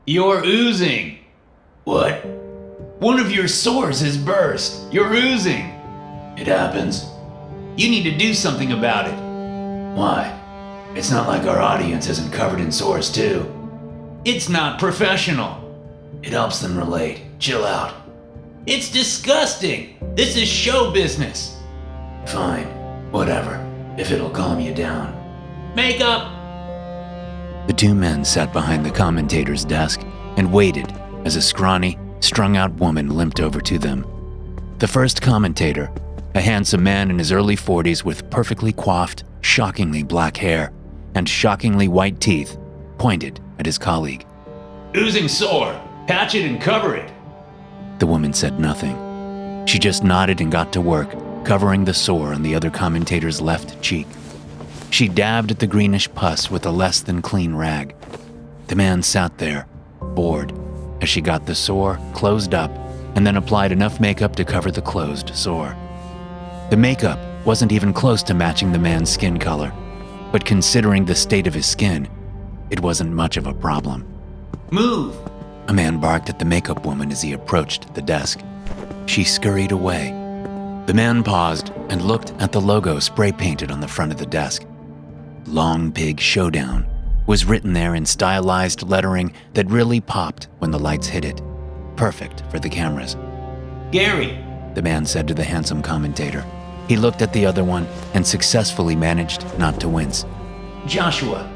You're oozing. What? One of your sores has burst. You're oozing. It happens. You need to do something about it. Why? It's not like our audience isn't covered in sores too. It's not professional. It helps them relate. Chill out. It's disgusting. This is show business. Fine. Whatever. If it'll calm you down. Makeup. The two men sat behind the commentator's desk and waited as a scrawny, strung-out woman limped over to them. The first commentator, a handsome man in his early 40s with perfectly coiffed, shockingly black hair and shockingly white teeth, pointed at his colleague. Oozing sore. Patch it and cover it. The woman said nothing. She just nodded and got to work, covering the sore on the other commentator's left cheek. She dabbed at the greenish pus with a less than clean rag. The man sat there, bored, as she got the sore closed up and then applied enough makeup to cover the closed sore. The makeup wasn't even close to matching the man's skin color, but considering the state of his skin, it wasn't much of a problem. Move. A man barked at the makeup woman as he approached the desk. She scurried away. The man paused and looked at the logo spray painted on the front of the desk. Long Pig Showdown was written there in stylized lettering that really popped when the lights hit it. Perfect for the cameras. Gary, the man said to the handsome commentator. He looked at the other one and successfully managed not to wince. Joshua.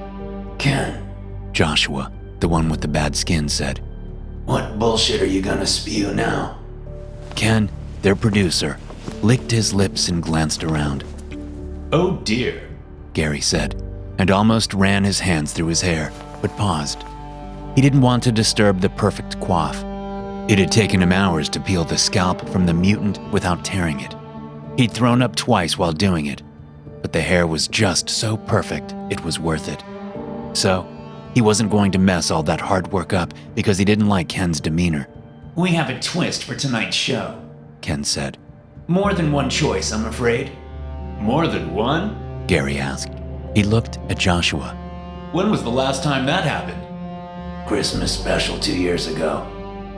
Ken. Joshua, the one with the bad skin, said. What bullshit are you gonna spew now? Ken, their producer, licked his lips and glanced around. Oh dear, Gary said, and almost ran his hands through his hair, but paused. He didn't want to disturb the perfect coif. It had taken him hours to peel the scalp from the mutant without tearing it. He'd thrown up twice while doing it, but the hair was just so perfect it was worth it. So, he wasn't going to mess all that hard work up because he didn't like Ken's demeanor. We have a twist for tonight's show, Ken said. More than one choice, I'm afraid. More than one? Gary asked. He looked at Joshua. When was the last time that happened? Christmas special 2 years ago,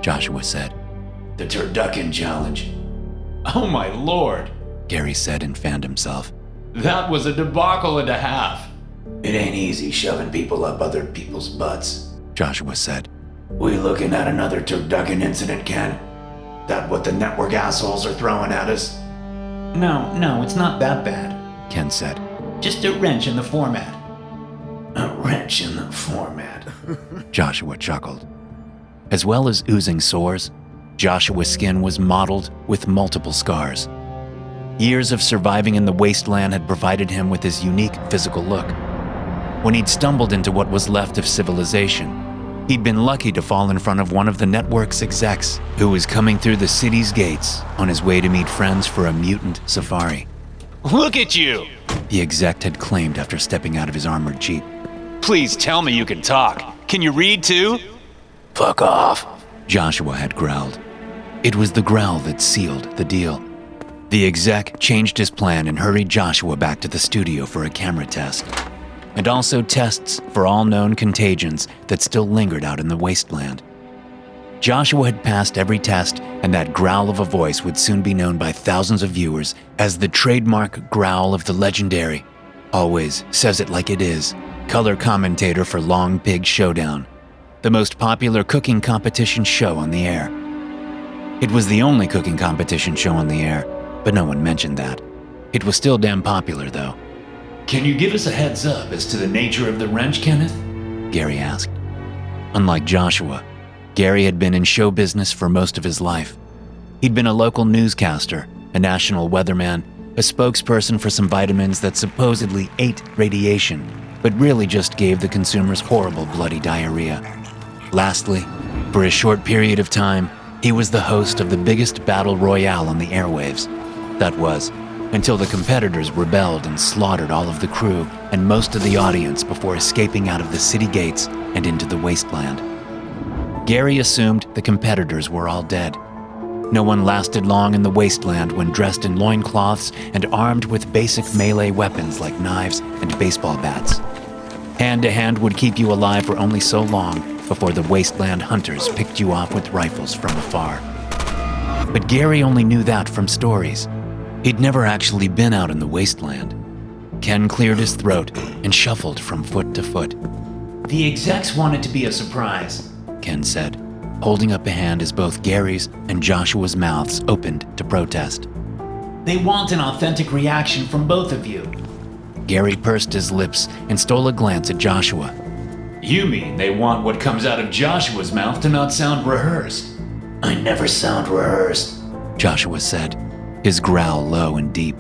Joshua said. The Turducken Challenge. Oh my lord, Gary said and fanned himself. That was a debacle and a half. It ain't easy shoving people up other people's butts, Joshua said. We looking at another turducken incident, Ken? That what the network assholes are throwing at us? No, it's not that bad. Ken said. Just a wrench in the format. A wrench in the format. Joshua chuckled. As well as oozing sores, Joshua's skin was mottled with multiple scars. Years of surviving in the wasteland had provided him with his unique physical look. When he'd stumbled into what was left of civilization, he'd been lucky to fall in front of one of the network's execs who was coming through the city's gates on his way to meet friends for a mutant safari. Look at you! The exec had claimed after stepping out of his armored jeep. Please tell me you can talk. Can you read too? Fuck off, Joshua had growled. It was the growl that sealed the deal. The exec changed his plan and hurried Joshua back to the studio for a camera test, and also tests for all known contagions that still lingered out in the wasteland. Joshua had passed every test, and that growl of a voice would soon be known by thousands of viewers as the trademark growl of the legendary, always says it like it is, color commentator for Long Pig Showdown, the most popular cooking competition show on the air. It was the only cooking competition show on the air, but no one mentioned that. It was still damn popular, though. Can you give us a heads up as to the nature of the wrench, Kenneth? Gary asked. Unlike Joshua, Gary had been in show business for most of his life. He'd been a local newscaster, a national weatherman, a spokesperson for some vitamins that supposedly ate radiation, but really just gave the consumers horrible bloody diarrhea. Lastly, for a short period of time, he was the host of the biggest battle royale on the airwaves. That was, until the competitors rebelled and slaughtered all of the crew and most of the audience before escaping out of the city gates and into the wasteland. Gary assumed the competitors were all dead. No one lasted long in the wasteland when dressed in loincloths and armed with basic melee weapons like knives and baseball bats. Hand-to-hand would keep you alive for only so long before the wasteland hunters picked you off with rifles from afar. But Gary only knew that from stories. He'd never actually been out in the wasteland. Ken cleared his throat and shuffled from foot to foot. The execs want it to be a surprise, Ken said, holding up a hand as both Gary's and Joshua's mouths opened to protest. They want an authentic reaction from both of you. Gary pursed his lips and stole a glance at Joshua. You mean they want what comes out of Joshua's mouth to not sound rehearsed? I never sound rehearsed, Joshua said, his growl low and deep.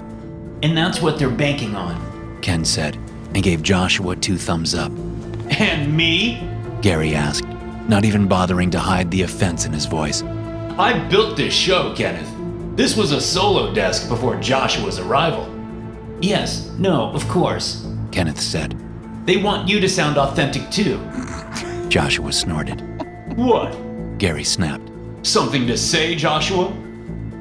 And that's what they're banking on. Ken said, and gave Joshua 2 thumbs up. And me? Gary asked, not even bothering to hide the offense in his voice. I built this show, Kenneth. This was a solo desk before Joshua's arrival. Yes, no, of course, Kenneth said. They want you to sound authentic too. Joshua snorted. What? Gary snapped. Something to say, Joshua?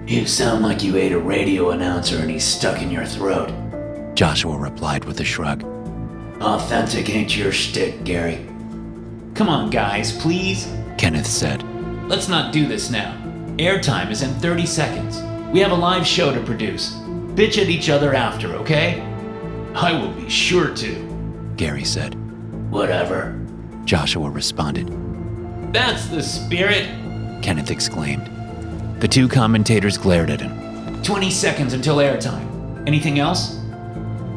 You sound like you ate a radio announcer and he's stuck in your throat. Joshua replied with a shrug. Authentic ain't your shtick, Gary. Come on, guys, please. Kenneth said. Let's not do this now. Airtime is in 30 seconds. We have a live show to produce. Bitch at each other after, okay? I will be sure to, Gary said. Whatever, Joshua responded. That's the spirit, Kenneth exclaimed. The 2 commentators glared at him. 20 seconds until airtime. Anything else?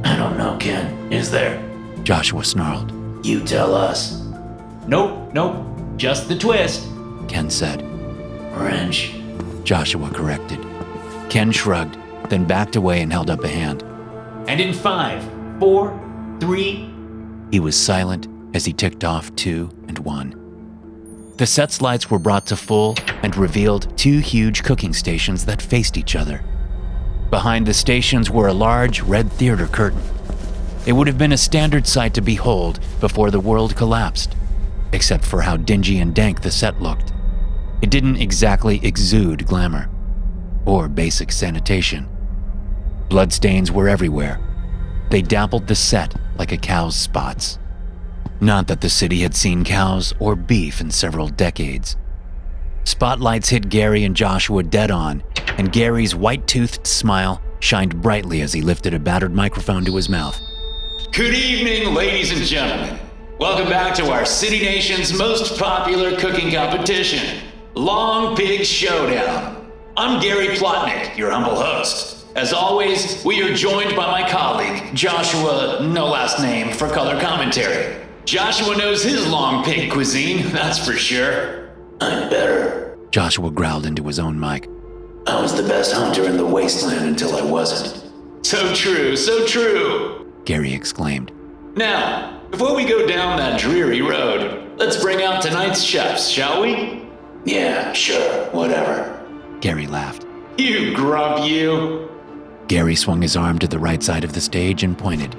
I don't know, Ken. Is there? Joshua snarled. You tell us. Nope. Just the twist. Ken said. Wrench. Joshua corrected. Ken shrugged, then backed away and held up a hand. And in 5, 4, 3. He was silent as he ticked off 2 and 1. The set's lights were brought to full and revealed 2 huge cooking stations that faced each other. Behind the stations were a large red theater curtain. It would have been a standard sight to behold before the world collapsed, except for how dingy and dank the set looked. It didn't exactly exude glamour or basic sanitation. Bloodstains were everywhere. They dappled the set like a cow's spots. Not that the city had seen cows or beef in several decades. Spotlights hit Gary and Joshua dead on, and Gary's white-toothed smile shined brightly as he lifted a battered microphone to his mouth. Good evening, ladies and gentlemen. Welcome back to our city nation's most popular cooking competition, Long Pig Showdown. I'm Gary Plotnick, your humble host. As always, we are joined by my colleague, Joshua, no last name, for color commentary. Joshua knows his long pig cuisine, that's for sure. I'm better. Joshua growled into his own mic. I was the best hunter in the wasteland until I wasn't. So true. Gary exclaimed. Now, before we go down that dreary road, let's bring out tonight's chefs, shall we? Yeah, sure, whatever. Gary laughed. You grump, you. Gary swung his arm to the right side of the stage and pointed.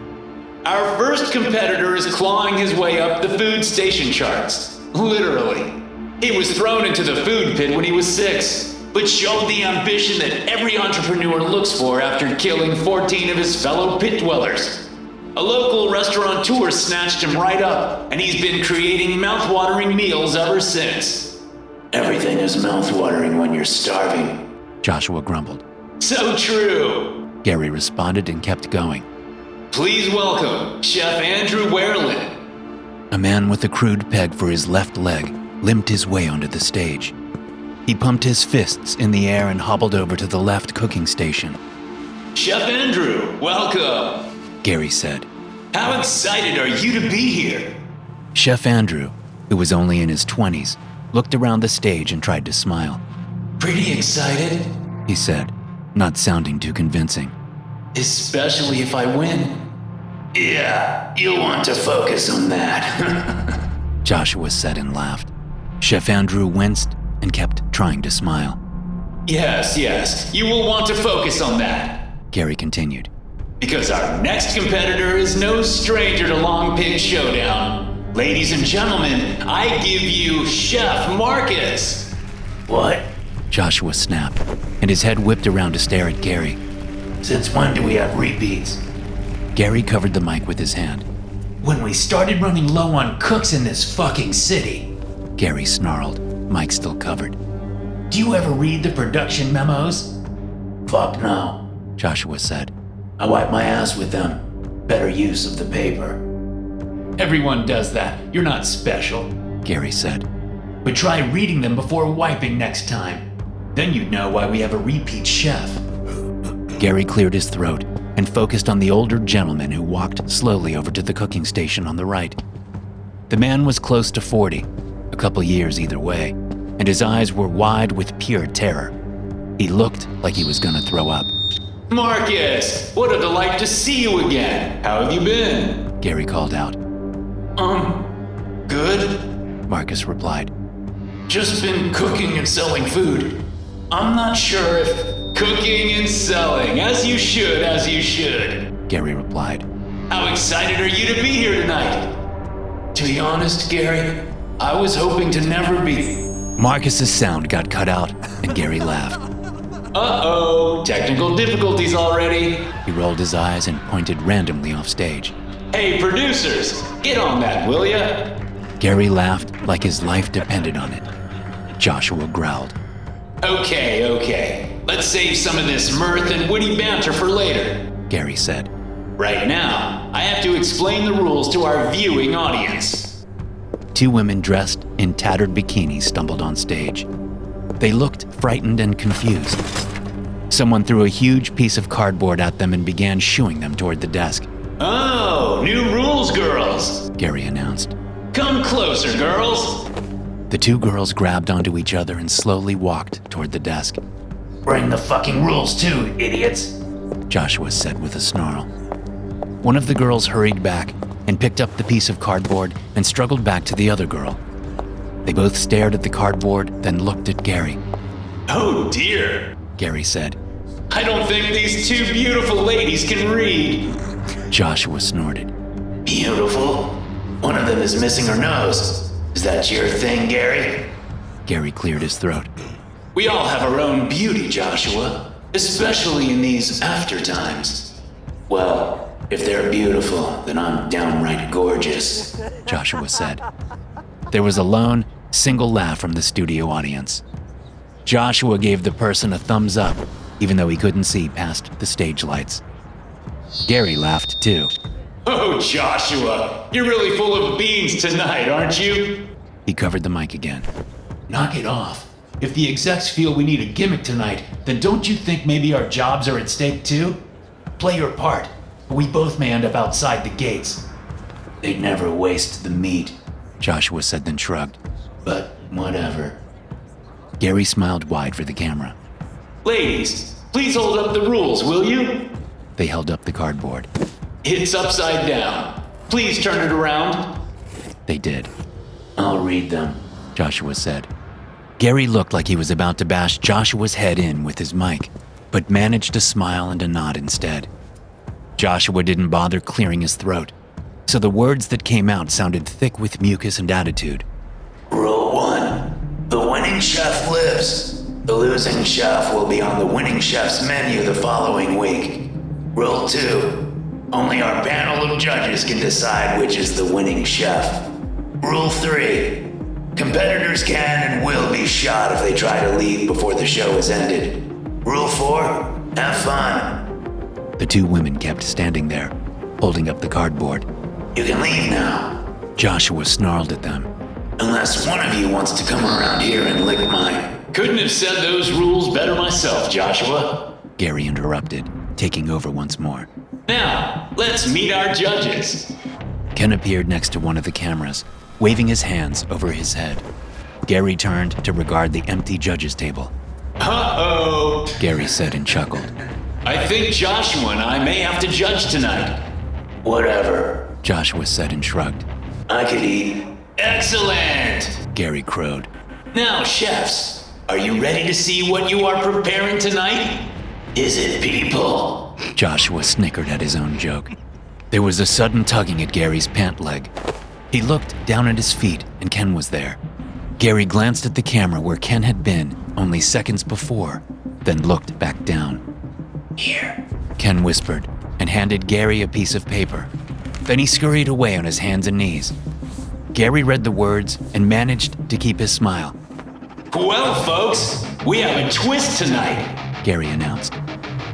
Our first competitor is clawing his way up the food station charts. Literally. He was thrown into the food pit when he was 6, but showed the ambition that every entrepreneur looks for after killing 14 of his fellow pit dwellers. A local restaurateur snatched him right up, and he's been creating mouth-watering meals ever since. Everything is mouth-watering when you're starving, Joshua grumbled. So true, Gary responded and kept going. Please welcome Chef Andrew Werlin. A man with a crude peg for his left leg limped his way onto the stage. He pumped his fists in the air and hobbled over to the left cooking station. Chef Andrew, welcome, Gary said. How excited are you to be here? Chef Andrew, who was only in his 20s, looked around the stage and tried to smile. Pretty excited, he said, not sounding too convincing. Especially if I win. Yeah, you'll want to focus on that. Joshua said and laughed. Chef Andrew winced and kept trying to smile. Yes, you will want to focus on that, Gary continued. Because our next competitor is no stranger to Long Pig Showdown. Ladies and gentlemen, I give you Chef Marcus. What? Joshua snapped, and his head whipped around to stare at Gary. Since when do we have repeats? Gary covered the mic with his hand. When we started running low on cooks in this fucking city. Gary snarled, mic still covered. Do you ever read the production memos? Fuck no. Joshua said. I wipe my ass with them. Better use of the paper. Everyone does that. You're not special. Gary said. But try reading them before wiping next time. Then you'd know why we have a repeat chef. Gary cleared his throat and focused on the older gentleman who walked slowly over to the cooking station on the right. The man was close to 40, a couple years either way, and his eyes were wide with pure terror. He looked like he was gonna throw up. Marcus, what a delight to see you again. How have you been? Gary called out. Good. Marcus replied. Just been cooking and selling food. I'm not sure if... Cooking and selling, as you should. Gary replied. How excited are you to be here tonight? To be honest, Gary, I was hoping to never be. Marcus's sound got cut out, and Gary laughed. Uh-oh, technical difficulties already. He rolled his eyes and pointed randomly off stage. Hey, producers, get on that, will ya? Gary laughed like his life depended on it. Joshua growled. Okay. Let's save some of this mirth and witty banter for later. Gary said. Right now, I have to explain the rules to our viewing audience. Two women dressed in tattered bikinis stumbled on stage. They looked frightened and confused. Someone threw a huge piece of cardboard at them and began shooing them toward the desk. Oh, new rules, girls, Gary announced. Come closer, girls. The two girls grabbed onto each other and slowly walked toward the desk. Bring the fucking rules too, idiots. Joshua said with a snarl. One of the girls hurried back and picked up the piece of cardboard and struggled back to the other girl. They both stared at the cardboard, then looked at Gary. Oh dear, Gary said. I don't think these two beautiful ladies can read. Joshua snorted. Beautiful? One of them is missing her nose. Is that your thing, Gary? Gary cleared his throat. We all have our own beauty, Joshua, especially in these after times. Well, if they're beautiful, then I'm downright gorgeous, Joshua said. There was a lone, single laugh from the studio audience. Joshua gave the person a thumbs up, even though he couldn't see past the stage lights. Gary laughed too. Oh, Joshua, you're really full of beans tonight, aren't you? He covered the mic again. Knock it off. If the execs feel we need a gimmick tonight, then don't you think maybe our jobs are at stake too? Play your part. We both may end up outside the gates. They'd never waste the meat, Joshua said, then shrugged. but whatever. Gary smiled wide for the camera. Ladies, please hold up the rules, will you? They held up the cardboard. It's upside down. Please turn it around. They did. I'll read them, Joshua said. Gary looked like he was about to bash Joshua's head in with his mic, but managed to smile and a nod instead. Joshua didn't bother clearing his throat, so the words that came out sounded thick with mucus and attitude. Rule 1. The winning chef lives. The losing chef will be on the winning chef's menu the following week. Rule 2. Only our panel of judges can decide which is the winning chef. Rule 3. Competitors can and will be shot if they try to leave before the show is ended. Rule 4. Have fun. The two women kept standing there, holding up the cardboard. You can leave now. Joshua snarled at them. Unless one of you wants to come around here and lick my... Couldn't have said those rules better myself, Joshua. Gary interrupted, taking over once more. Now, let's meet our judges. Ken appeared next to one of the cameras, waving his hands over his head. Gary turned to regard the empty judges' table. Uh-oh. Gary said and chuckled. I think Joshua and I may have to judge tonight. Whatever. Joshua said and shrugged. I could eat. Excellent. Gary crowed. Now, chefs, are you ready to see what you are preparing tonight? Is it people? Joshua snickered at his own joke. There was a sudden tugging at Gary's pant leg. He looked down at his feet, and Ken was there. Gary glanced at the camera where Ken had been only seconds before, then looked back down. Here. Ken whispered and handed Gary a piece of paper. Then he scurried away on his hands and knees. Gary read the words and managed to keep his smile. Well, folks, we have a twist tonight, Gary announced.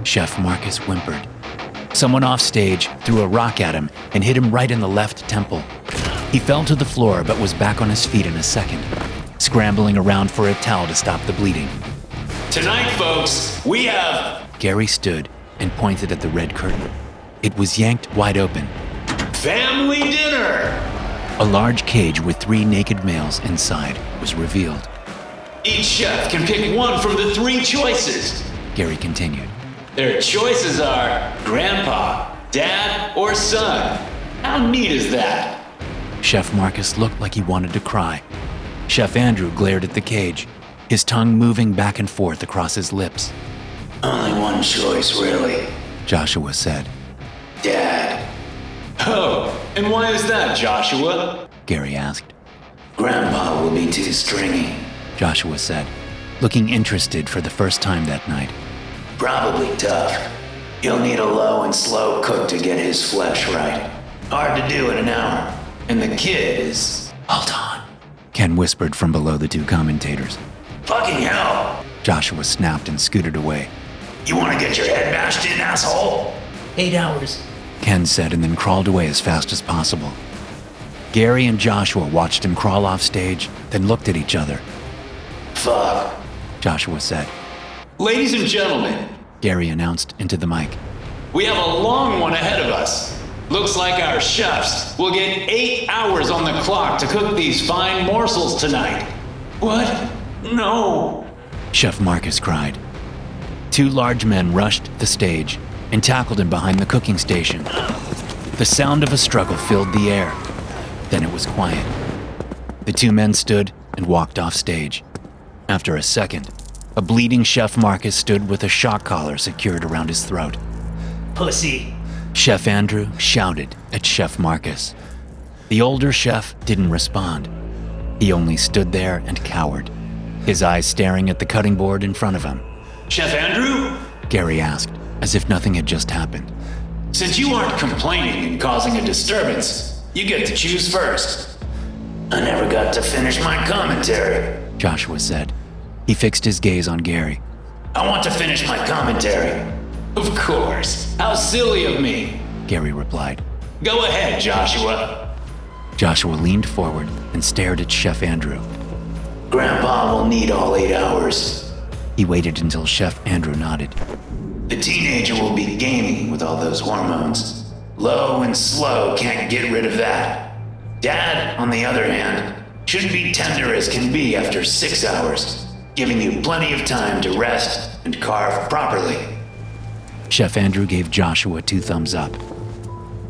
Chef Marcus whimpered. Someone off stage threw a rock at him and hit him right in the left temple. He fell to the floor but was back on his feet in a second, scrambling around for a towel to stop the bleeding. Tonight, folks, we have Gary stood and pointed at the red curtain. It was yanked wide open. family dinner. A large cage with 3 naked males inside was revealed. Each chef can pick one from the 3 choices. Gary continued. Their choices are Grandpa, Dad, or Son. How neat is that? Chef Marcus looked like he wanted to cry. Chef Andrew glared at the cage, his tongue moving back and forth across his lips. Only one choice, really. Joshua said. Dad. Oh, and why is that, Joshua? Gary asked. Grandpa will be too stringy. Joshua said, looking interested for the first time that night. Probably tough. You'll need a low and slow cook to get his flesh right. Hard to do in an hour. And the kid is... Hold on, Ken whispered from below the 2 commentators. Fucking hell! Joshua snapped and scooted away. You want to get your head bashed in, asshole? 8 hours. Ken said and then crawled away as fast as possible. Gary and Joshua watched him crawl off stage, then looked at each other. Fuck. Joshua said. Ladies and gentlemen, Gary announced into the mic. we have a long one ahead of us. Looks like our chefs will get 8 hours on the clock to cook these fine morsels tonight. What? No. Chef Marcus cried. 2 large men rushed the stage and tackled him behind the cooking station. The sound of a struggle filled the air. Then it was quiet. The 2 men stood and walked off stage. After a second, a bleeding Chef Marcus stood with a shock collar secured around his throat. Pussy. Chef Andrew shouted at Chef Marcus. The older chef didn't respond. He only stood there and cowered, his eyes staring at the cutting board in front of him. Chef Andrew? Gary asked, as if nothing had just happened. Since you aren't complaining and causing a disturbance, you get to choose first. I never got to finish my commentary. Joshua said. He fixed his gaze on Gary. I want to finish my commentary. Of course. How silly of me. Gary replied. Go ahead, Joshua. Joshua leaned forward and stared at Chef Andrew. Grandpa will need all 8 hours. He waited until Chef Andrew nodded. The teenager will be gaming with all those hormones. Low and slow can't get rid of that. Dad, on the other hand, should be tender as can be after 6 hours, giving you plenty of time to rest and carve properly. Chef Andrew gave Joshua 2 thumbs up.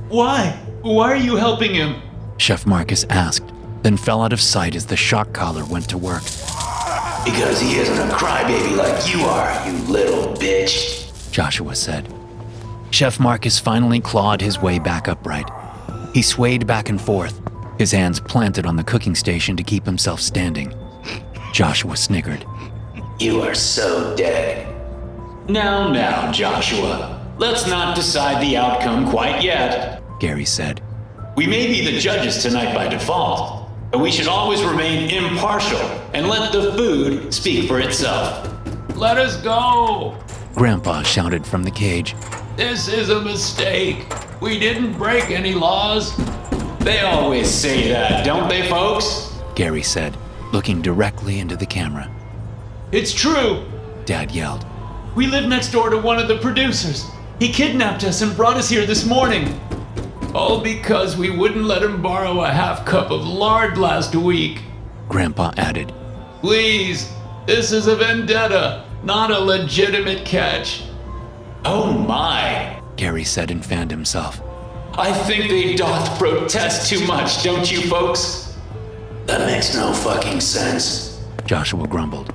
Why? Why are you helping him? Chef Marcus asked, then fell out of sight as the shock collar went to work. Because he isn't a crybaby like you are, you little bitch. Joshua said. Chef Marcus finally clawed his way back upright. He swayed back and forth, his hands planted on the cooking station to keep himself standing. Joshua snickered. You are so dead. Now, Joshua. Let's not decide the outcome quite yet. Gary said. We may be the judges tonight by default, but we should always remain impartial and let the food speak for itself. Let us go! Grandpa shouted from the cage. This is a mistake. We didn't break any laws. They always say that, don't they, folks? Gary said, looking directly into the camera. It's true. Dad yelled. We live next door to one of the producers. He kidnapped us and brought us here this morning. All because we wouldn't let him borrow a half cup of lard last week. Grandpa added. Please, this is a vendetta, not a legitimate catch. Oh my, Gary said and fanned himself. I think they doth protest too much, don't you folks? That makes no fucking sense. Joshua grumbled.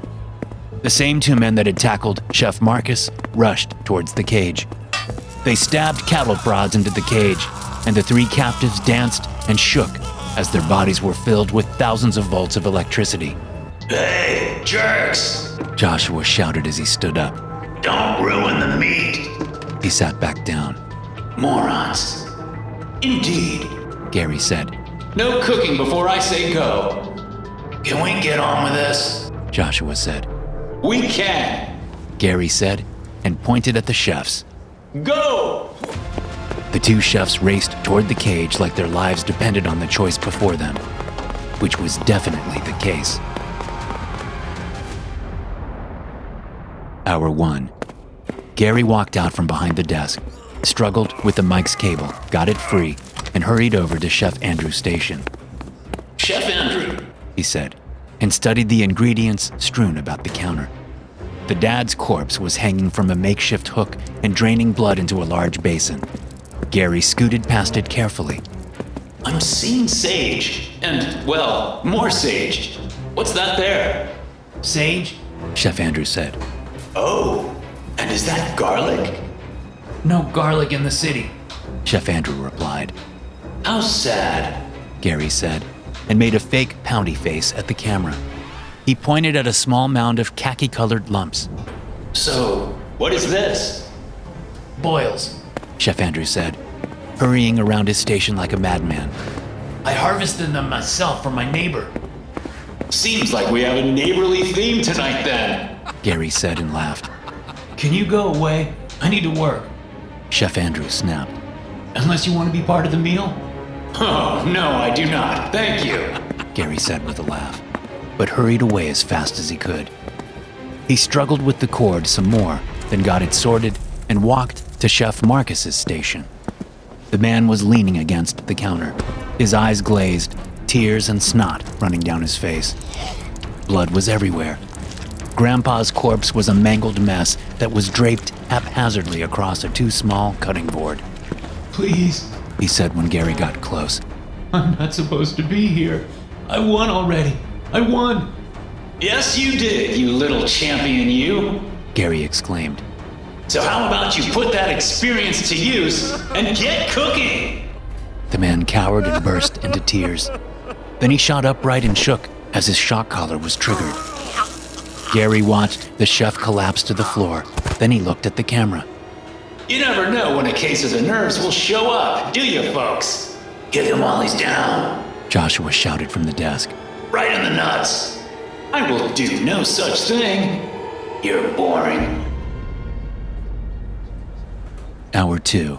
The same 2 men that had tackled Chef Marcus rushed towards the cage. They stabbed cattle prods into the cage, and the 3 captives danced and shook as their bodies were filled with thousands of volts of electricity. Hey, jerks! Joshua shouted as he stood up. Don't ruin the meat. He sat back down. Morons. Indeed. Gary said. No cooking before I say go. Can we get on with this? Joshua said. We can. Gary said, and pointed at the chefs. Go! The two chefs raced toward the cage like their lives depended on the choice before them, which was definitely the case. Hour 1. Gary walked out from behind the desk, struggled with the mic's cable, got it free, and hurried over to Chef Andrew's station. Chef Andrew, He said, and studied the ingredients strewn about the counter. The dad's corpse was hanging from a makeshift hook and draining blood into a large basin. Gary scooted past it carefully. I'm seeing sage. And, well, more sage. What's that there? Sage? Chef Andrew said. Oh, and is that garlic? No garlic in the city. Chef Andrew replied. How sad. Gary said, and made a fake poundy face at the camera. He pointed at a small mound of khaki-colored lumps. So, what is this? Boils. Chef Andrew said, hurrying around his station like a madman. I harvested them myself from my neighbor. Seems like we have a neighborly theme tonight then. Gary said and laughed. Can you go away? I need to work. Chef Andrew snapped. Unless you want to be part of the meal? Oh, no, I do not. Thank you. Gary said with a laugh, but hurried away as fast as he could. He struggled with the cord some more, then got it sorted and walked to Chef Marcus's station. The man was leaning against the counter, his eyes glazed, tears and snot running down his face. Blood was everywhere. Grandpa's corpse was a mangled mess that was draped haphazardly across a too small cutting board. Please. He said when Gary got close. I'm not supposed to be here. I won already. I won. Yes, you did, you little champion, you. Gary exclaimed. So how about you put that experience to use and get cooking? The man cowered and burst into tears. Then he shot upright and shook as his shock collar was triggered. Gary watched the chef collapse to the floor. Then he looked at the camera. You never know when a case of the nerves will show up, do you, folks? Get him while he's down. Joshua shouted from the desk. Right in the nuts. I will do no such thing. You're boring. Hour 2.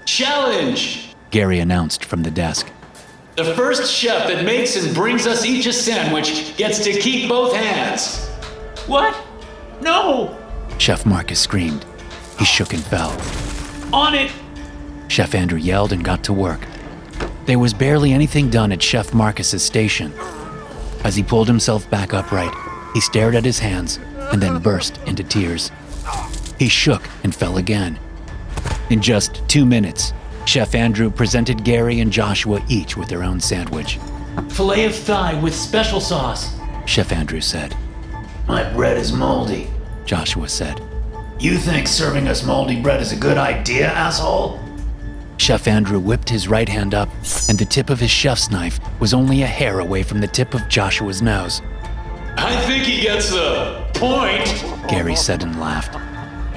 Challenge! Gary announced from the desk. The first chef that makes and brings us each a sandwich gets to keep both hands. What? No! Chef Marcus screamed. He shook and fell. On it! Chef Andrew yelled and got to work. There was barely anything done at Chef Marcus's station. As he pulled himself back upright, he stared at his hands and then burst into tears. He shook and fell again. In just 2 minutes, Chef Andrew presented Gary and Joshua each with their own sandwich. Filet of thigh with special sauce. Chef Andrew said. My bread is moldy. Joshua said. You think serving us moldy bread is a good idea, asshole? Chef Andrew whipped his right hand up, and the tip of his chef's knife was only a hair away from the tip of Joshua's nose. I think he gets the point. Gary said and laughed.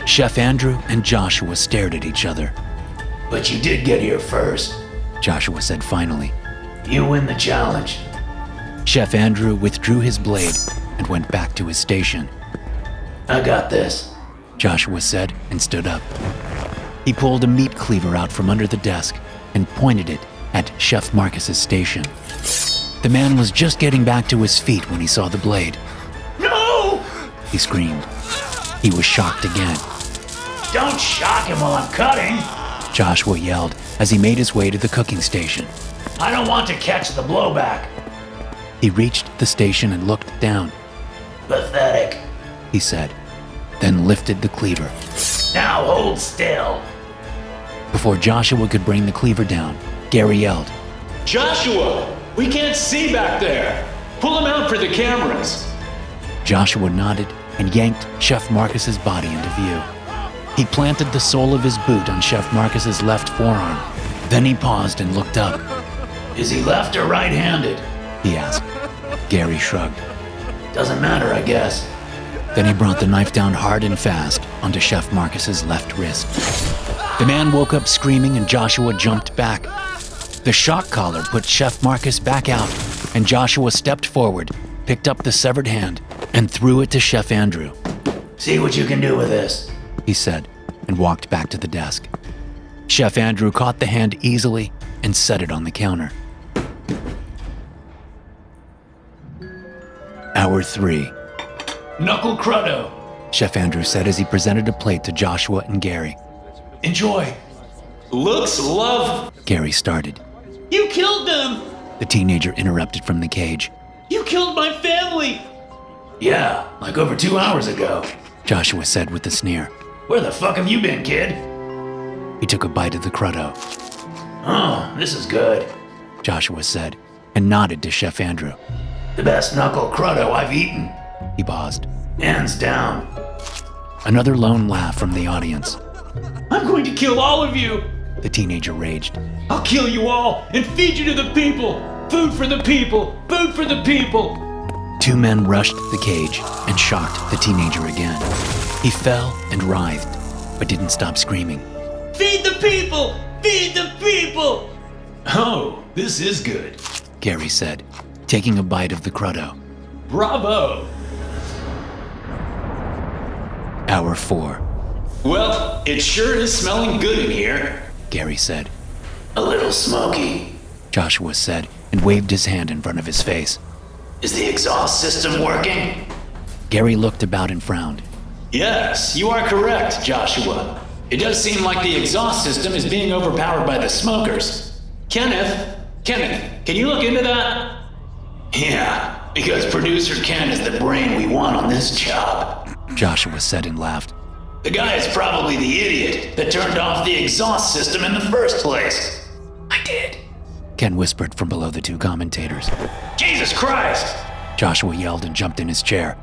Chef Andrew and Joshua stared at each other. But you did get here first. Joshua said finally. You win the challenge. Chef Andrew withdrew his blade and went back to his station. I got this. Joshua said and stood up. He pulled a meat cleaver out from under the desk and pointed it at Chef Marcus's station. The man was just getting back to his feet when he saw the blade. No! He screamed. He was shocked again. Don't shock him while I'm cutting. Joshua yelled as he made his way to the cooking station. I don't want to catch the blowback. He reached the station and looked down. Pathetic. He said, then lifted the cleaver. Now hold still. Before Joshua could bring the cleaver down, Gary yelled. Joshua, we can't see back there. Pull him out for the cameras. Joshua nodded and yanked Chef Marcus's body into view. He planted the sole of his boot on Chef Marcus's left forearm. Then he paused and looked up. Is he left or right-handed? He asked. Gary shrugged. Doesn't matter, I guess. Then he brought the knife down hard and fast onto Chef Marcus's left wrist. The man woke up screaming and Joshua jumped back. The shock collar put Chef Marcus back out, and Joshua stepped forward, picked up the severed hand, and threw it to Chef Andrew. See what you can do with this, he said, and walked back to the desk. Chef Andrew caught the hand easily and set it on the counter. Hour 3. Knuckle Cruddo. Chef Andrew said as he presented a plate to Joshua and Gary. Enjoy. Looks love. Gary started. You killed them! The teenager interrupted from the cage. You killed my family! Yeah, like over 2 hours ago. Joshua said with a sneer. Where the fuck have you been, kid? He took a bite of the cruddo. Oh, this is good. Joshua said, and nodded to Chef Andrew. The best knuckle cruddo I've eaten. He paused. Hands down. Another lone laugh from the audience. I'm going to kill all of you! The teenager raged. I'll kill you all and feed you to the people! Food for the people! Food for the people! 2 men rushed the cage and shocked the teenager again. He fell and writhed, but didn't stop screaming. Feed the people! Feed the people! Oh, this is good, Gary said, taking a bite of the cruddo. Bravo! Hour 4. Well, it sure is smelling good in here. Gary said. A little smoky. Joshua said, and waved his hand in front of his face. Is the exhaust system working? Gary looked about and frowned. Yes, you are correct, Joshua. It does seem like the exhaust system is being overpowered by the smokers. Kenneth, can you look into that? Yeah, because producer Ken is the brain we want on this job. Joshua said and laughed. The guy is probably the idiot that turned off the exhaust system in the first place. I did. Ken whispered from below the 2 commentators. Jesus Christ! Joshua yelled and jumped in his chair.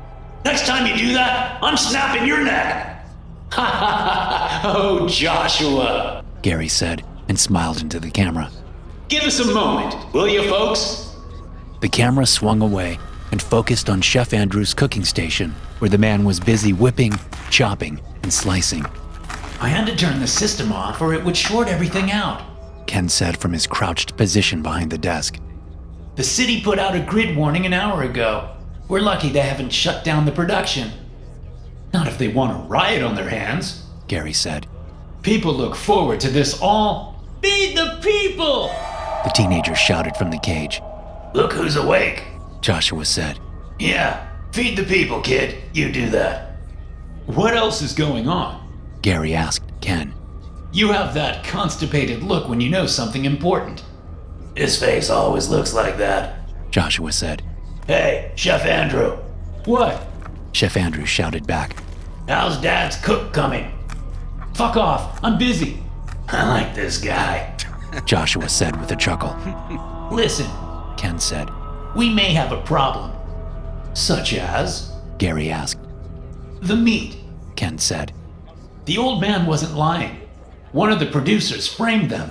Next time you do that, I'm snapping your neck! Ha ha ha! Oh, Joshua! Gary said and smiled into the camera. Give us a moment, will you, folks? The camera swung away and focused on Chef Andrew's cooking station, where the man was busy whipping, chopping, and slicing. I had to turn the system off or it would short everything out. Ken said from his crouched position behind the desk. The city put out a grid warning an hour ago. We're lucky they haven't shut down the production. Not if they want a riot on their hands, Gary said. People look forward to this all. Feed the people! The teenager shouted from the cage. Look who's awake. Joshua said. Yeah, feed the people, kid. You do that. What else is going on? Gary asked Ken. You have that constipated look when you know something important. His face always looks like that. Joshua said. Hey, Chef Andrew. What? Chef Andrew shouted back. How's Dad's cook coming? Fuck off, I'm busy. I like this guy. Joshua said with a chuckle. Listen, Ken said. we may have a problem. Such as? Gary asked. The meat. Ken said. The old man wasn't lying. One of the producers framed them.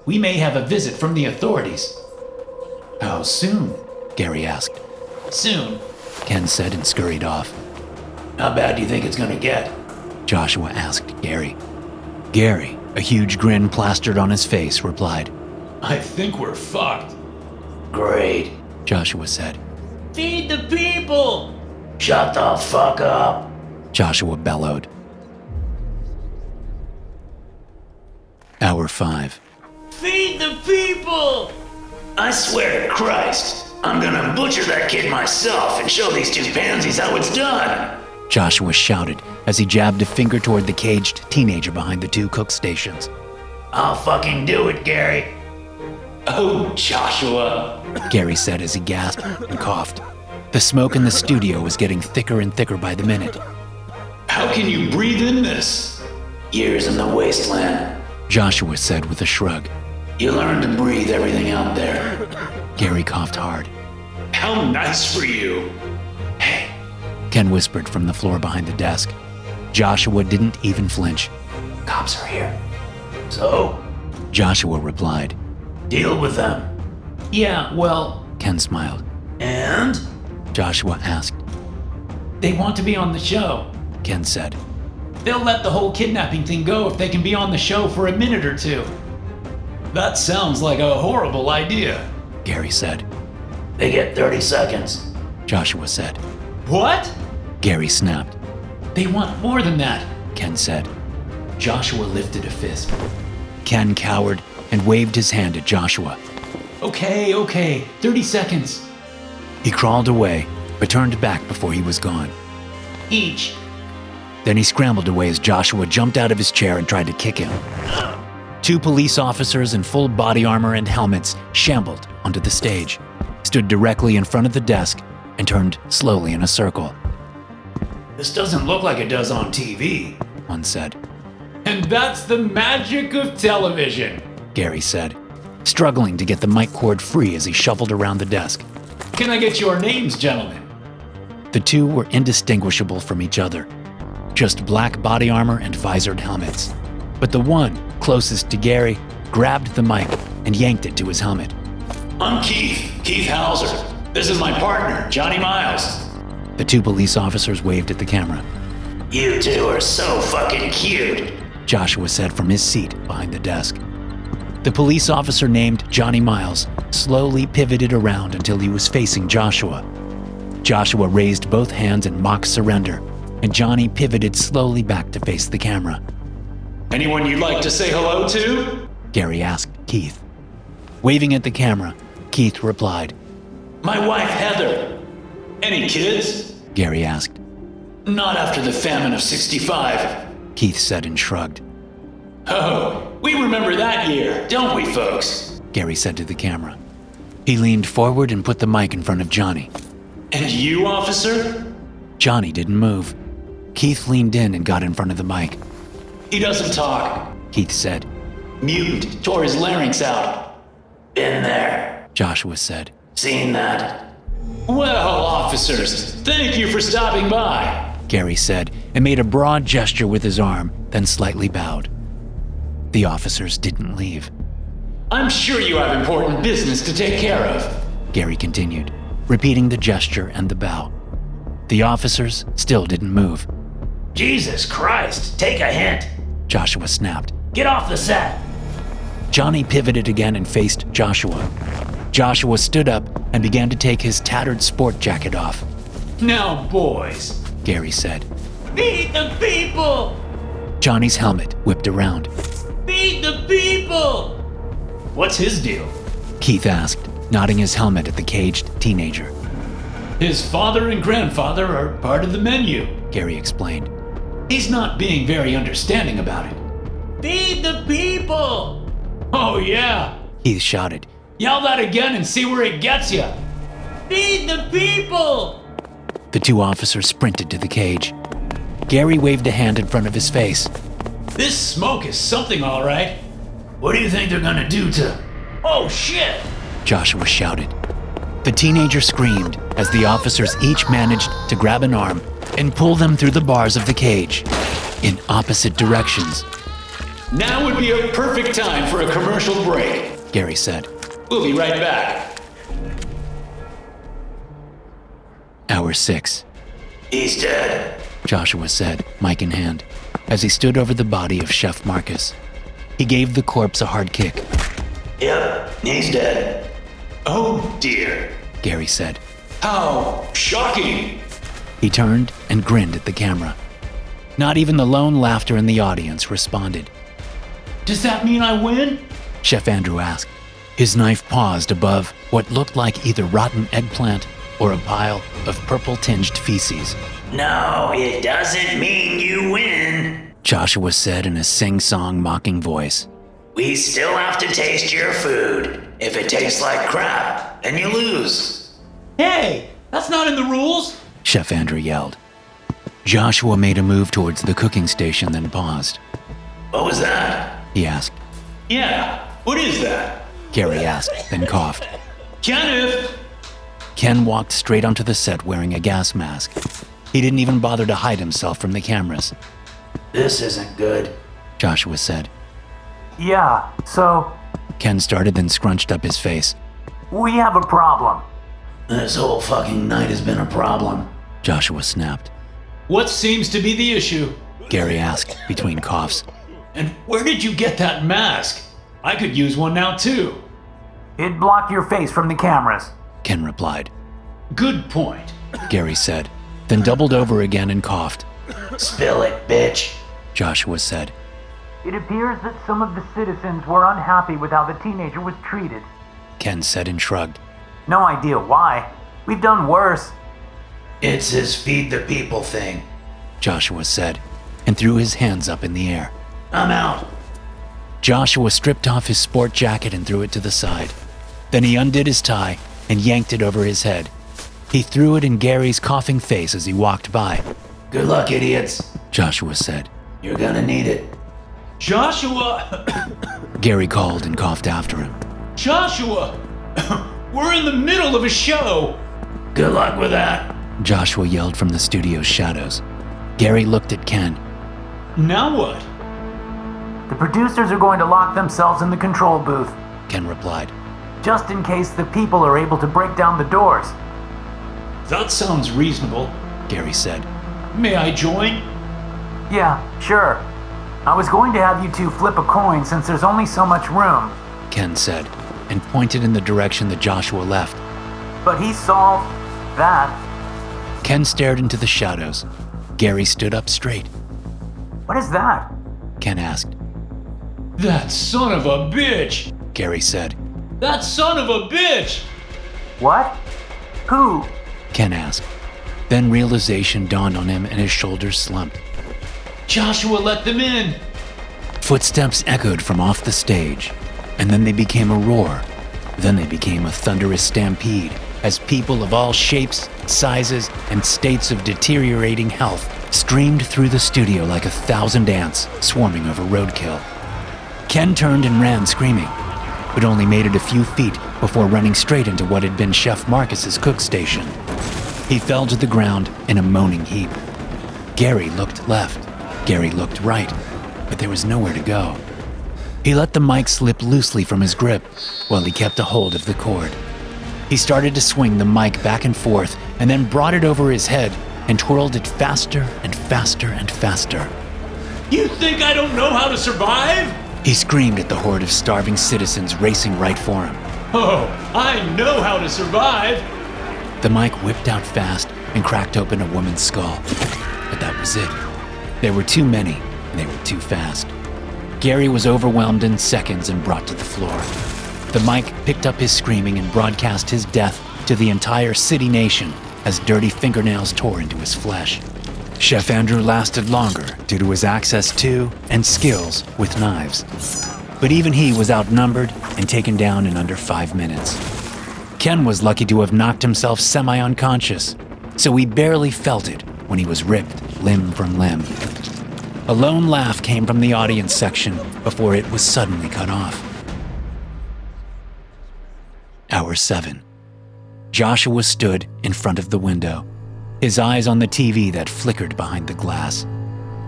We may have a visit from the authorities. How soon? Gary asked. Soon. Ken said and scurried off. How bad do you think it's gonna get? Joshua asked Gary. Gary, a huge grin plastered on his face, replied. I think we're fucked. Great. Joshua said. Feed the people! Shut the fuck up. Joshua bellowed. Hour 5. Feed the people! I swear to Christ, I'm gonna butcher that kid myself and show these 2 pansies how it's done. Joshua shouted as he jabbed a finger toward the caged teenager behind the 2 cook stations. I'll fucking do it, Gary. Oh, Joshua. Gary said as he gasped and coughed. The smoke in the studio was getting thicker and thicker by the minute. How can you breathe in this? Years in the wasteland. Joshua said with a shrug. You learn to breathe everything out there. Gary coughed hard. How nice for you. Hey, Ken whispered from the floor behind the desk. Joshua didn't even flinch. cops are here. So, Joshua replied. deal with them. Yeah, well, Ken smiled. And? Joshua asked. they want to be on the show. Ken said. They'll let the whole kidnapping thing go if they can be on the show for a minute or 2. That sounds like a horrible idea, Gary said. They get 30 seconds. Joshua said. What? Gary snapped. They want more than that, Ken said. Joshua lifted a fist. Ken cowered and waved his hand at Joshua. Okay, 30 seconds. He crawled away, but turned back before he was gone. Each. Then he scrambled away as Joshua jumped out of his chair and tried to kick him. 2 police officers in full body armor and helmets shambled onto the stage, stood directly in front of the desk, and turned slowly in a circle. This doesn't look like it does on TV, one said. And that's the magic of television, Gary said, struggling to get the mic cord free as he shuffled around the desk. Can I get your names, gentlemen? The 2 were indistinguishable from each other, just black body armor and visored helmets. But the one closest to Gary grabbed the mic and yanked it to his helmet. I'm Keith Hauser. This is my partner, Johnny Miles. The 2 police officers waved at the camera. You two are so fucking cute. Joshua said from his seat behind the desk. The police officer named Johnny Miles slowly pivoted around until he was facing Joshua. Joshua raised both hands in mock surrender, and Johnny pivoted slowly back to face the camera. Anyone you'd like to say hello to? Gary asked Keith. Waving at the camera, Keith replied. My wife, Heather. Any kids? Gary asked. Not after the famine of '65. Keith said and shrugged. Oh, we remember that year, don't we, folks? Gary said to the camera. He leaned forward and put the mic in front of Johnny. And you, officer? Johnny didn't move. Keith leaned in and got in front of the mic. He doesn't talk, Keith said. Mutant, tore his larynx out. Been there. Joshua said. Seen that. Well, officers, thank you for stopping by. Gary said and made a broad gesture with his arm, then slightly bowed. The officers didn't leave. I'm sure you have important business to take care of, Gary continued, repeating the gesture and the bow. The officers still didn't move. Jesus Christ, take a hint. Joshua snapped. Get off the set. Johnny pivoted again and faced Joshua. Joshua stood up and began to take his tattered sport jacket off. Now, boys, Gary said. feed the people! Johnny's helmet whipped around. Feed the people! What's his deal? Keith asked, nodding his helmet at the caged teenager. His father and grandfather are part of the menu, Gary explained. He's not being very understanding about it. Feed the people! Oh yeah! Keith shouted. Yell that again and see where it gets you! Feed the people! The 2 officers sprinted to the cage. Gary waved a hand in front of his face. This smoke is something, all right. What do you think they're gonna do to... Oh shit! Joshua shouted. The teenager screamed as the officers each managed to grab an arm and pull them through the bars of the cage in opposite directions. Now would be a perfect time for a commercial break, Gary said. We'll be right back. Hour 6, He's dead. Joshua said, mic in hand, as he stood over the body of Chef Marcus. He gave the corpse a hard kick. Yep, he's dead. Oh dear. Gary said. How shocking. He turned and grinned at the camera. Not even the lone laughter in the audience responded. Does that mean I win? Chef Andrew asked. His knife paused above what looked like either rotten eggplant or a pile of purple-tinged feces. No, it doesn't mean you win. Joshua said in a sing-song mocking voice. We still have to taste your food. If it tastes like crap, then you lose. Hey, that's not in the rules. Chef Andrew yelled. Joshua made a move towards the cooking station, then paused. What was that? He asked. Yeah, what is that? Gary asked, then coughed. Kenneth! Ken walked straight onto the set wearing a gas mask. He didn't even bother to hide himself from the cameras. This isn't good. Joshua said. Yeah, so Ken started, then scrunched up his face. we have a problem. This whole fucking night has been a problem. Joshua snapped. What seems to be the issue? Gary asked between coughs. And where did you get that mask? I could use one now too. It'd block your face from the cameras. Ken replied. Good point. Gary said, then doubled over again and coughed. Spill it, bitch. Joshua said. It appears that some of the citizens were unhappy with how the teenager was treated. Ken said and shrugged. No idea why. We've done worse. It's his feed the people thing. Joshua said, and threw his hands up in the air. I'm out. Joshua stripped off his sport jacket and threw it to the side. Then he undid his tie and yanked it over his head. He threw it in Gary's coughing face as he walked by. Good luck, idiots. Joshua said. You're gonna need it. Joshua! Gary called and coughed after him. Joshua! We're in the middle of a show! Good luck with that. Joshua yelled from the studio's shadows. Gary looked at Ken. Now what? The producers are going to lock themselves in the control booth, Ken replied. just in case the people are able to break down the doors. That sounds reasonable. Gary said. May I join? Yeah, sure. I was going to have you two flip a coin since there's only so much room. Ken said, and pointed in the direction that Joshua left. But he solved that. Ken stared into the shadows. Gary stood up straight. What is that? Ken asked. That son of a bitch! Gary said. That son of a bitch! What? Who? Ken asked. Then realization dawned on him and his shoulders slumped. Joshua let them in! Footsteps echoed from off the stage, and then they became a roar. Then they became a thunderous stampede as people of all shapes, sizes, and states of deteriorating health streamed through the studio like 1,000 ants swarming over roadkill. Ken turned and ran screaming, but only made it a few feet before running straight into what had been Chef Marcus's cook station. He fell to the ground in a moaning heap. Gary looked left. Gary looked right, but there was nowhere to go. He let the mic slip loosely from his grip while he kept a hold of the cord. He started to swing the mic back and forth and then brought it over his head and twirled it faster and faster and faster. You think I don't know how to survive? He screamed at the horde of starving citizens racing right for him. Oh, I know how to survive! The mic whipped out fast and cracked open a woman's skull. But that was it. There were too many, and they were too fast. Gary was overwhelmed in seconds and brought to the floor. The mic picked up his screaming and broadcast his death to the entire city nation as dirty fingernails tore into his flesh. Chef Andrew lasted longer due to his access to and skills with knives. But even he was outnumbered and taken down in under 5 minutes. Ken was lucky to have knocked himself semi-unconscious, so he barely felt it when he was ripped limb from limb. A lone laugh came from the audience section before it was suddenly cut off. Hour 7. Joshua stood in front of the window, his eyes on the TV that flickered behind the glass.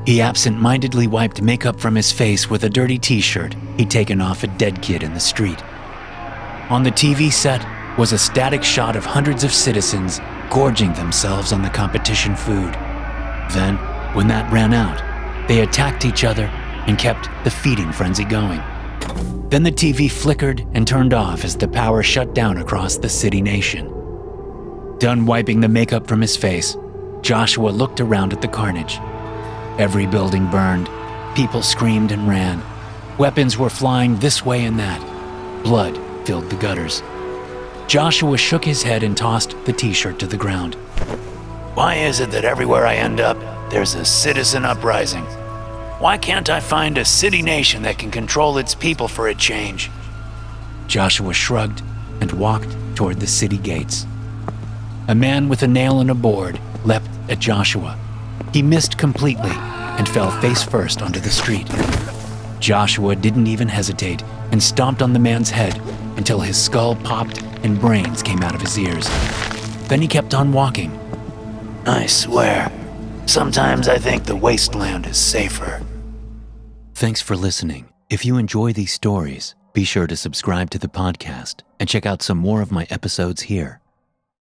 He absent-mindedly wiped makeup from his face with a dirty t-shirt he'd taken off a dead kid in the street. On the TV set was a static shot of hundreds of citizens gorging themselves on the competition food. Then, when that ran out, they attacked each other and kept the feeding frenzy going. Then the TV flickered and turned off as the power shut down across the city nation. Done wiping the makeup from his face, Joshua looked around at the carnage. Every building burned, people screamed and ran. Weapons were flying this way and that. Blood filled the gutters. Joshua shook his head and tossed the t-shirt to the ground. Why is it that everywhere I end up, there's a citizen uprising? Why can't I find a city nation that can control its people for a change? Joshua shrugged and walked toward the city gates. A man with a nail in a board leapt at Joshua. He missed completely and fell face first onto the street. Joshua didn't even hesitate and stomped on the man's head until his skull popped and brains came out of his ears. Then he kept on walking. I swear, sometimes I think the wasteland is safer. Thanks for listening. If you enjoy these stories, be sure to subscribe to the podcast and check out some more of my episodes here.